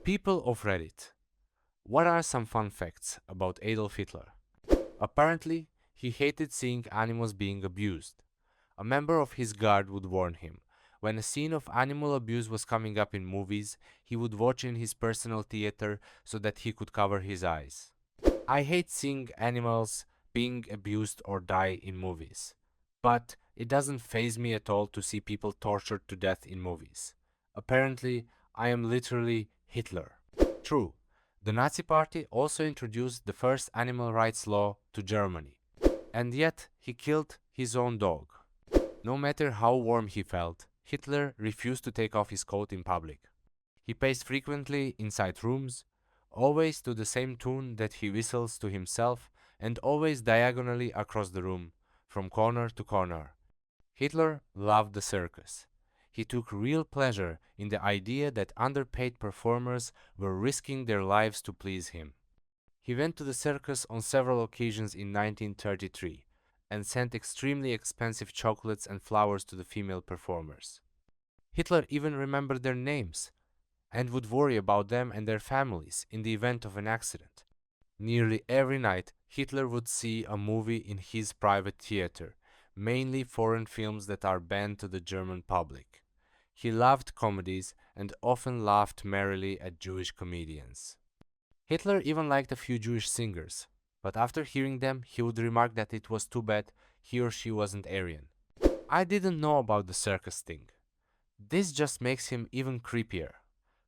People of Reddit, what are some fun facts about Adolf Hitler? Apparently, he hated seeing animals being abused. A member of his guard would warn him. When a scene of animal abuse was coming up in movies, he would watch in his personal theater so that he could cover his eyes. I hate seeing animals being abused or die in movies, but it doesn't faze me at all to see people tortured to death in movies. Apparently, I am literally Hitler. True, the Nazi Party also introduced the first animal rights law to Germany, and yet he killed his own dog. No matter how warm he felt, Hitler refused to take off his coat in public. He paced frequently inside rooms, always to the same tune that he whistles to himself, and always diagonally across the room, from corner to corner. Hitler loved the circus. He took real pleasure in the idea that underpaid performers were risking their lives to please him. He went to the circus on several occasions in 1933 and sent extremely expensive chocolates and flowers to the female performers. Hitler even remembered their names and would worry about them and their families in the event of an accident. Nearly every night, Hitler would see a movie in his private theater, mainly foreign films that are banned to the German public. He loved comedies and often laughed merrily at Jewish comedians. Hitler even liked a few Jewish singers, but after hearing them, he would remark that it was too bad he or she wasn't Aryan. I didn't know about the circus thing. This just makes him even creepier.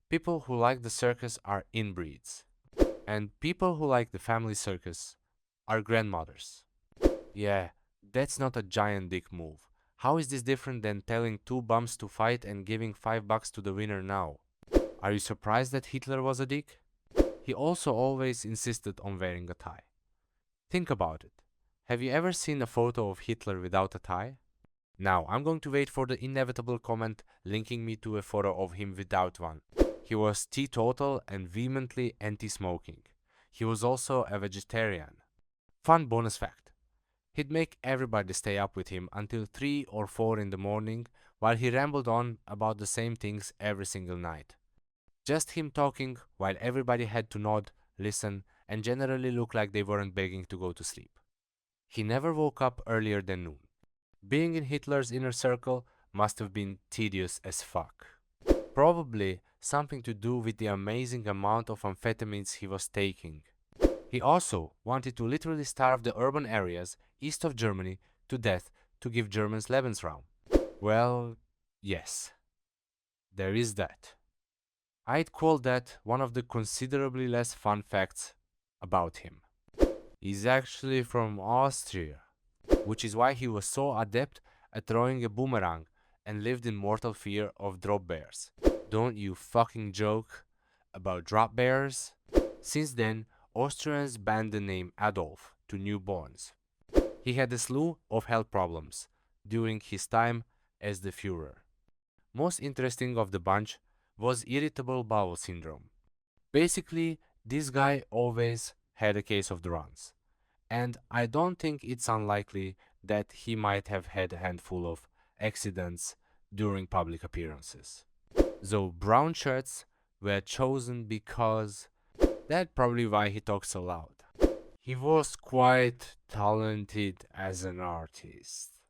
People who like the circus are inbreeds, and people who like the family circus are grandmothers. Yeah, that's not a giant dick move. How is this different than telling two bums to fight and giving $5 to the winner now? Are you surprised that Hitler was a dick? He also always insisted on wearing a tie. Think about it. Have you ever seen a photo of Hitler without a tie? Now, I'm going to wait for the inevitable comment linking me to a photo of him without one. He was teetotal and vehemently anti-smoking. He was also a vegetarian. Fun bonus fact. He'd make everybody stay up with him until 3 or 4 in the morning while he rambled on about the same things every single night. Just him talking while everybody had to nod, listen, and generally look like they weren't begging to go to sleep. He never woke up earlier than noon. Being in Hitler's inner circle must have been tedious as fuck. Probably something to do with the amazing amount of amphetamines he was taking. He also wanted to literally starve the urban areas east of Germany to death to give Germans Lebensraum. Well, yes, there is that. I'd call that one of the considerably less fun facts about him. He's actually from Austria, which is why he was so adept at throwing a boomerang and lived in mortal fear of drop bears. Don't you fucking joke about drop bears? Since then, Austrians banned the name Adolf to newborns. He had a slew of health problems during his time as the Führer. Most interesting of the bunch was irritable bowel syndrome. Basically, this guy always had a case of the runs, and I don't think it's unlikely that he might have had a handful of accidents during public appearances. Though brown shirts were chosen because that's probably why he talks so loud. He was quite talented as an artist.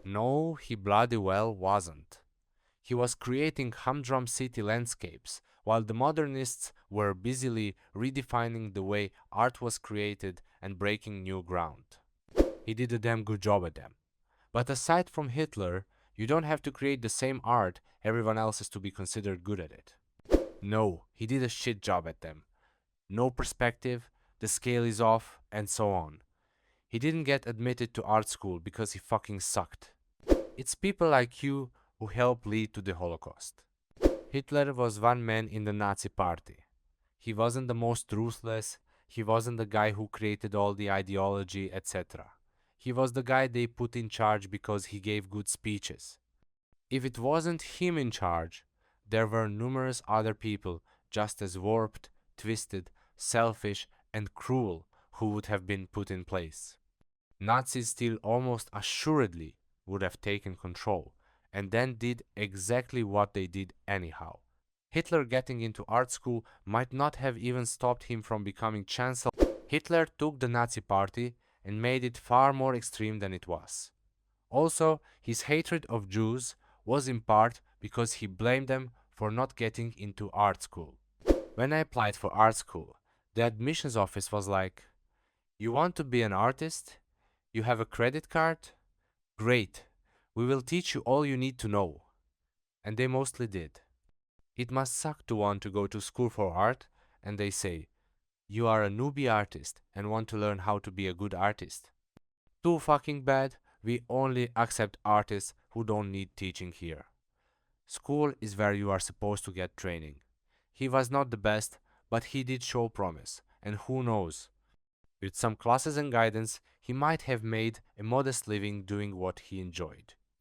No, he bloody well wasn't. He was creating humdrum city landscapes, while the modernists were busily redefining the way art was created and breaking new ground. He did a damn good job at them. But aside from Hitler, you don't have to create the same art everyone else is to be considered good at it. No, he did a shit job at them. No perspective, the scale is off, and so on. He didn't get admitted to art school because he fucking sucked. It's people like you who helped lead to the Holocaust. Hitler was one man in the Nazi Party. He wasn't the most ruthless, he wasn't the guy who created all the ideology, etc. He was the guy they put in charge because he gave good speeches. If it wasn't him in charge, there were numerous other people just as warped, twisted, selfish, and cruel who would have been put in place. Nazis still almost assuredly would have taken control, and then did exactly what they did anyhow. Hitler getting into art school might not have even stopped him from becoming chancellor. Hitler took the Nazi Party and made it far more extreme than it was. Also, his hatred of Jews was in part because he blamed them for not getting into art school. When I applied for art school, the admissions office was like, "You want to be an artist? You have a credit card? Great, we will teach you all you need to know." And they mostly did. It must suck to want to go to school for art and they say, "You are a newbie artist and want to learn how to be a good artist." Too fucking bad, we only accept artists who don't need teaching here. School is where you are supposed to get training. He was not the best, but he did show promise, and who knows? With some classes and guidance, he might have made a modest living doing what he enjoyed.